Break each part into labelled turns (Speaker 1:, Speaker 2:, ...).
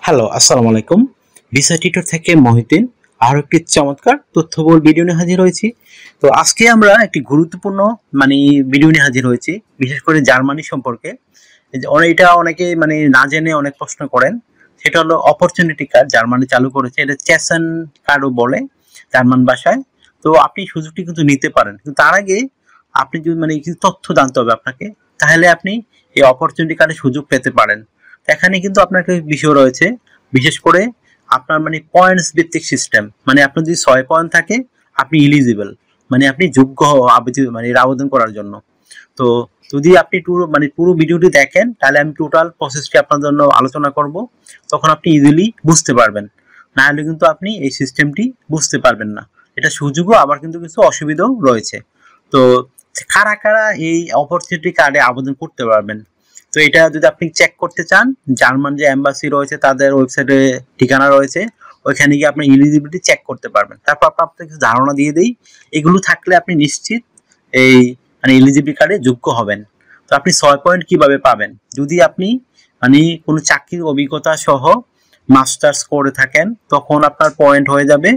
Speaker 1: Hello, আসসালামু আলাইকুম। Visa tutor থেকে মহিউদ্দিন আরো একটি চমৎকার তথ্যবহুল ভিডিও নিয়ে হাজির হয়েছি। তো আজকে আমরা একটি গুরুত্বপূর্ণ মানে ভিডিও নিয়ে হাজির হয়েছি, বিশেষ করে জার্মানি সম্পর্কে। এটা অনেকে না জেনে অনেক প্রশ্ন করেন। সেটা হলো অপরচুনিটি কার্ড জার্মানি চালু করেছে, এটা চেসেন কার্ডও বলে জার্মান ভাষায়। তো আপনি সুযোগটি কিন্তু নিতে পারেন, কিন্তু তার আগে আপনি যদি কিছু তথ্য জানতে হবে আপনাকে, তাহলে আপনি এই অপরচুনিটি কার্ডের সুযোগ পেতে পারেন। এখানে কিন্তু আপনার একটা বিষয় রয়েছে, বিশেষ করে আপনার পয়েন্টস ভিত্তিক সিস্টেম। আপনার যদি 6 পয়েন্ট থাকে আপনি ইলিজিবল, আপনি যোগ্য এর আবেদন করার জন্য। তো যদি আপনি পুরো ভিডিওটি দেখেন, তাহলে আমি টোটাল প্রসেসটি আপনার জন্য আলোচনা করব, তখন আপনি ইজিলি বুঝতে পারবেন। না হলে কিন্তু আপনি এই সিস্টেমটি বুঝতে পারবেন না। এটা সুযোগও, আবার কিন্তু কিছু অসুবিধাও রয়েছে। তো কারা কারা এই অপরচুনিটি কার্ডে আবেদন করতে পারবেন, তো এটা যদি আপনি চেক করতে চান, জার্মান যে এম্বাসি রয়েছে তাদের ওয়েবসাইটে ঠিকানা রয়েছে, ওইখানে গিয়ে আপনি এলিজিবিলিটি চেক করতে পারবেন। তারপর আপনাকে কিছু ধারণা দিয়ে দেই, এগুলো থাকলে আপনি নিশ্চিত এই এলিজিবিলিটি কার্ডে যোগ্য হবেন। তো আপনি 6 পয়েন্ট কিভাবে পাবেন? যদি আপনি কোনো চাকরির অভিজ্ঞতা সহ মাস্টার্স করে থাকেন, তখন আপনার পয়েন্ট হয়ে যাবে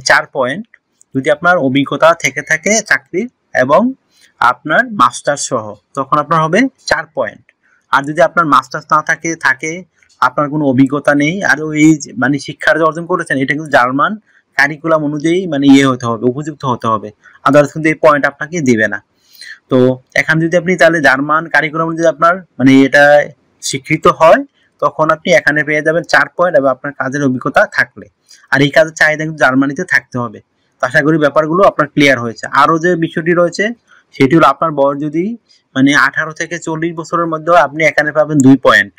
Speaker 1: 4 পয়েন্ট। যদি আপনার অভিজ্ঞতা থেকে থাকে চাকরির এবং আপনার মাস্টার্স সহ, তখন আপনার হবে 4 পয়েন্ট। আর যদি আপনার মাস্টার্স না থাকে আপনার কোনো অভিজ্ঞতা নেই, আর ওই শিক্ষার যে অর্জন করেছেন এটা কিন্তু জার্মান কারিকুলাম অনুযায়ী হতে হবে, উপযুক্ত হতে হবে, আদার্স কিন্তু এই পয়েন্ট আপনাকে দিবে না। তো এখানে যদি আপনি তাহলে জার্মান কারিকুলাম অনুযায়ী আপনার এটা স্বীকৃত হয়, তখন আপনি এখানে পেয়ে যাবেন 4 পয়েন্ট এবং আপনার কাজের অভিজ্ঞতা থাকলে। আর এই কাজের চাহিদা কিন্তু জার্মানিতে থাকতে হবে। আশা করি ব্যাপারগুলো আপনার ক্লিয়ার হয়েছে। আরো যে বিষয়টি রয়েছে সেটি হলো, আপনার বয়স যদি 18 থেকে 40 বছরের মধ্যে আপনি এখানে পাবেন 2 পয়েন্ট।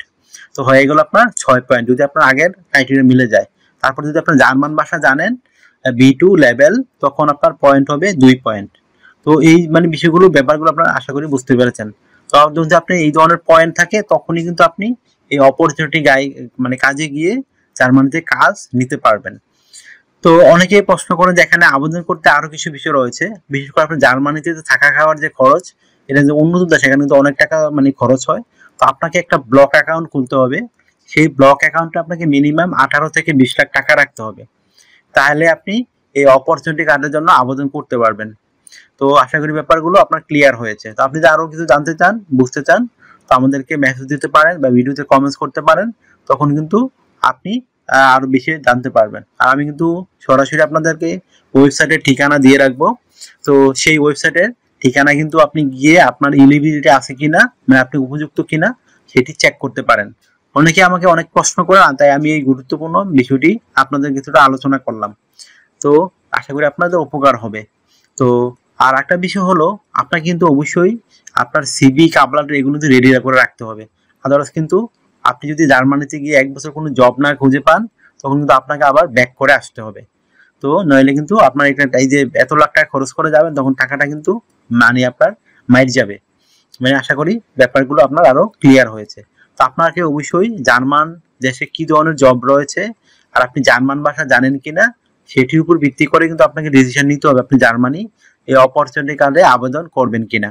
Speaker 1: তো হয়ে গেল আপনার 6 পয়েন্ট, যদি আপনার আগের ক্রাইটেরিয়া মিলে যায়। তারপর যদি আপনার জার্মান ভাষা জানেন B2 লেভেল, তখন আপনার পয়েন্ট হবে 2 পয়েন্ট। তো এই বিষয়গুলো, ব্যাপারগুলো আপনারা আশা করি বুঝতে পেরেছেন। তো যদি আপনি এই ধরনের পয়েন্ট থাকে, তখনই কিন্তু আপনি এই অপরচুনিটি কাজে গিয়ে জার্মানিতে কাজ নিতে পারবেন। তো অনেকেই প্রশ্ন করেন যে এখানে আবেদন করতে আরো কিছু বিষয় রয়েছে, বিশেষ করে আপনার জার্মানিতে থাকা খাওয়ার যে খরচ, এটা যে উন্নত দেশ, এখানে কিন্তু অনেক টাকা খরচ হয়। তো আপনাকে একটা ব্লক অ্যাকাউন্ট খুলতে হবে। সেই ব্লক অ্যাকাউন্টে আপনাকে মিনিমাম 18 থেকে 20 লাখ টাকা রাখতে হবে, তাহলে আপনি এই অপরচুনিটি কার্ডের জন্য আবেদন করতে পারবেন। তো আশা করি ব্যাপারগুলো আপনার ক্লিয়ার হয়েছে। তো আপনি যদি আরো কিছু জানতে চান, বুঝতে চান, তো আমাদেরকে মেসেজ দিতে পারেন বা ভিডিওতে কমেন্টস করতে পারেন, তখন কিন্তু আপনি আরো বেশি জানতে পারবেন। আর আমি কিন্তু সরাসরি আপনাদেরকে ওয়েবসাইটের ঠিকানা দিয়ে রাখবো। তো সেই ওয়েবসাইটের ঠিকানা কিন্তু আপনি গিয়ে আপনার এলিজিবিলিটি আছে কিনা, আপনি উপযুক্ত কিনা, সেটি চেক করতে পারেন। অনেকে আমাকে অনেক প্রশ্ন করে, তাই আমি এই গুরুত্বপূর্ণ বিষয়টি আপনাদের কিছুটা আলোচনা করলাম। তো আশা করি আপনাদের উপকার হবে। তো আর একটা বিষয় হলো, আপনার কিন্তু অবশ্যই আপনার সিভি, কাবলা এগুলো রেডি করে রাখতে হবে। আদারওয়াইজ কিন্তু আপনি যদি জার্মানিতে গিয়ে 1 বছর কোনো জব না খুঁজে পান, তখন কিন্তু আপনাকে আবার ব্যাক করে আসতে হবে। তো নইলে কিন্তু আপনার এই যে এত লাখ টাকা খরচ করে যাবেন, তখন টাকাটা কিন্তু আপনার মাইর যাবে। আশা করি ব্যাপারগুলো আপনার আরো ক্লিয়ার হয়েছে। তো আপনাকে অবশ্যই জার্মান দেশে কি ধরনের জব রয়েছে আর আপনি জার্মান ভাষা জানেন কিনা, সেটির উপর ভিত্তি করে কিন্তু আপনাকে ডিসিশন নিতে হবে আপনি জার্মানি এই অপরচুনিটি কার্ডে আবেদন করবেন কিনা।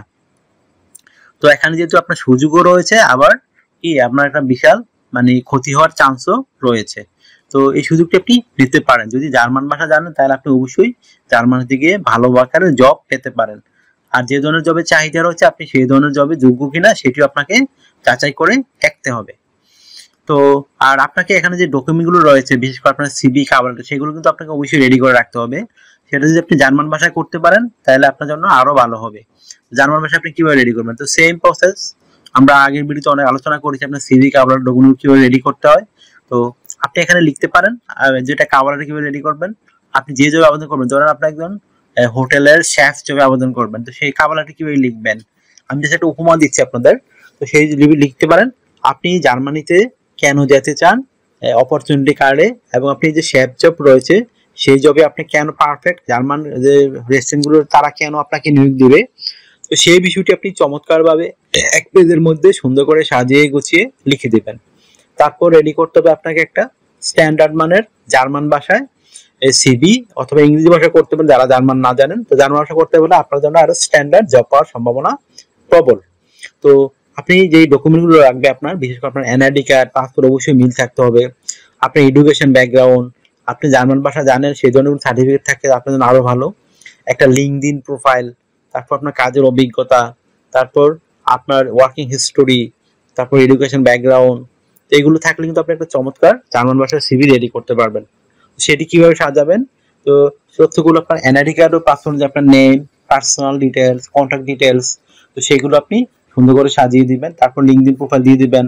Speaker 1: তো এখানে যেহেতু আপনার সুযোগও রয়েছে, আবার কি আপনার একটা বিশাল ক্ষতি হওয়ার চান্সও রয়েছে। তো এই সুযোগটি আপনি নিতে পারেন। যদি জার্মান ভাষা জানেন, তাহলে আপনি অবশ্যই জার্মানিতে গিয়ে ভালো আকারে জব পেতে পারেন। আর যে ধরনের জবের চাহিদা রয়েছে, আপনি সেই ধরনের জবে যোগ্য কিনা সেটিও আপনাকে যাচাই করে দেখতে হবে। তো আর আপনাকে এখানে যে ডকুমেন্টগুলো রয়েছে, বিশেষ করে আপনার সিভি, খাবার, সেগুলো কিন্তু আপনাকে অবশ্যই রেডি করে রাখতে হবে। সেটা যদি আপনি জার্মান ভাষায় করতে পারেন, তাহলে আপনার জন্য আরো ভালো হবে। জার্মান ভাষা আপনি কিভাবে রেডি করবেন? তো সেম প্রসেস, আমরা আগের ভিডিওতে অনেক আলোচনা করেছি আপনার সিভি, কাভার, ডকুমেন্ট কিভাবে রেডি করতে হয়। তো আপনি এখানে লিখতে পারেন যেটা কাভারটা কিভাবে রেডি করবেন। আপনি যে জবে আবেদন করবেন, ধরেন আপনি একজন হোটেলের শেফ জবে আবেদন করবেন, তো সেই কাভারটা কিভাবে লিখবেন, আমি জাস্ট একটা উপমা দিচ্ছি আপনাদের। তো সেই লিখতে পারেন আপনি জার্মানিতে কেন যেতে চান অপরচুনিটি কার্ডে, এবং আপনি যে শেফ জব রয়েছে সেই জবে আপনি কেন পারফেক্ট, জার্মান যে রেস্টুরেন্টগুলো তারা কেন আপনাকে নিয়োগ দিবে। তো সেই বিষয়টি আপনি চমৎকারভাবে 1 পেজের মধ্যে সুন্দর করে সাজিয়ে গুছিয়ে লিখে দিবেন। তারপর রেডি করতে হবে আপনাকে একটা স্ট্যান্ডার্ড মানের জার্মান ভাষায় সিভি, অথবা ইংরেজি ভাষা করতে পারেন যারা জার্মান না জানেন। তো জার্মান ভাষা করতে হলে আপনার জন্য আরো স্ট্যান্ডার্ড জব পাওয়ার সম্ভাবনা প্রবল। তো আপনি যে ডকুমেন্টগুলো লাগবে আপনার, বিশেষ করে আপনার এনআইডি কার্ড, পাসপোর্ট অবশ্যই মিল থাকতে হবে। আপনার এডুকেশন ব্যাকগ্রাউন্ড, আপনি জার্মান ভাষা জানেন সেই ধরনের সার্টিফিকেট থাকলে আপনার জন্য আরো ভালো। একটা লিঙ্কডইন প্রোফাইল, তারপর আপনার কাজের অভিজ্ঞতা, তারপর আপনার ওয়ার্কিং হিস্টোরি, তারপর এডুকেশন ব্যাকগ্রাউন্ড, এগুলো থাকলে কিন্তু আপনি একটা চমৎকার জার্মান ভাষার সিভি রেডি করতে পারবেন। সেটি কিভাবে সাজাবেন? তো তথ্যগুলো আপনার এনআইডি কার্ড ও পাসপোর্ট, যে আপনার name, personal details, contact details, তো সেগুলো আপনি সুন্দর করে সাজিয়ে দিবেন। তারপর লিঙ্কডইন প্রোফাইল দিয়ে দিবেন।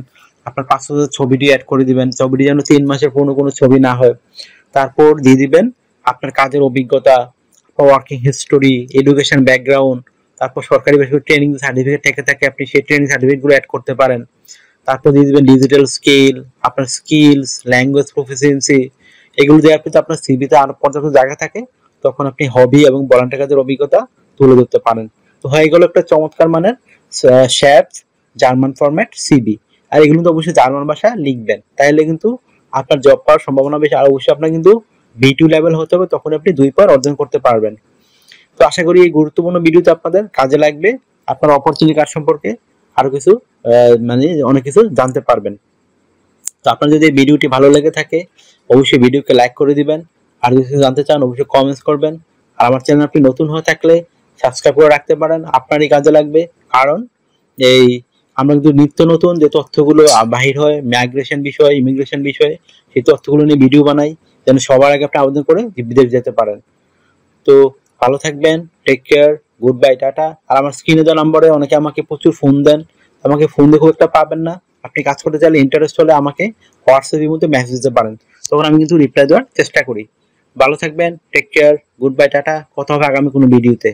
Speaker 1: আপনার পাসপোর্টের ছবিটি অ্যাড করে দিবেন, ছবিটি যেন 3 মাসের পুরনো কোনো ছবি না হয়। তারপর দিয়ে দিবেন আপনার কাজের অভিজ্ঞতা, ওয়ার্কিং হিস্টোরি, এডুকেশন ব্যাকগ্রাউন্ড, তারপর সরকারি বেসরকারি ট্রেনিং সার্টিফিকেট থেকে থাকে আপনি সেই ট্রেনিং সার্টিফিকেটগুলো অ্যাড করতে পারেন। তারপর দিয়ে দিবেন ডিজিটাল স্কিল, আপনার স্কিলস, ল্যাঙ্গুয়েজ প্রফিসিয়েন্সি, এগুলো দেওয়ার পর আপনার সিভিতে আরো পর্যাপ্ত জায়গা থাকে, তখন আপনি হবি এবং ভলান্টিয়ার কাজের অভিজ্ঞতা তুলে ধরতে পারেন। তো হয়ে গেল একটা চমৎকার মানের শ্যাপস জার্মান ফরম্যাট সিভি। আর এগুলো তো অবশ্যই জার্মান ভাষা লিখবেন, তাহলে কিন্তু আপনার জব পাওয়ার সম্ভাবনা বেশি। আর অবশ্যই আপনার কিন্তু B2 লেভেল হতে হবে, তখন আপনি 2 পাওয়ার অর্জন করতে পারবেন। তো আশা করি এই গুরুত্বপূর্ণ ভিডিওতে আপনাদের কাজে লাগবে, আপনার অপরচুনিটি কাজ সম্পর্কে আরো কিছু মানে অনেক কিছু জানতে পারবেন। তো আপনার যদি এই ভিডিওটি ভালো লেগে থাকে অবশ্যই ভিডিওকে লাইক করে দিবেন। আর যদি কিছু জানতে চান অবশ্যই কমেন্টস করবেন। আর আমার চ্যানেল আপনি নতুন হয়ে থাকলে সাবস্ক্রাইব করে রাখতে পারেন, আপনারই কাজে লাগবে। কারণ এই আমরা কিন্তু নিত্য নতুন যে তথ্যগুলো বাহির হয় মাইগ্রেশন বিষয়, ইমিগ্রেশন বিষয়ে, সেই তথ্যগুলো নিয়ে ভিডিও বানাই, যেন সবার আগে আপনি আবেদন করে বিদেশ যেতে পারেন। তো ভালো থাকবেন, take care, good bye, tata. আর আমার স্ক্রিনে দেওয়া নম্বরে অনেকে আমাকে প্রচুর ফোন দেন, আমাকে ফোন দিয়ে খুব একটা পাবেন না। আপনি কাজ করতে চাইলে ইন্টারেস্ট হলে আমাকে হোয়াটসঅ্যাপের মধ্যে মেসেজ দিতে পারেন, তখন আমি কিন্তু রিপ্লাই দেওয়ার চেষ্টা করি। ভালো থাকবেন, take care, good bye, tata. কথা হবে আগামী ভিডিওতে।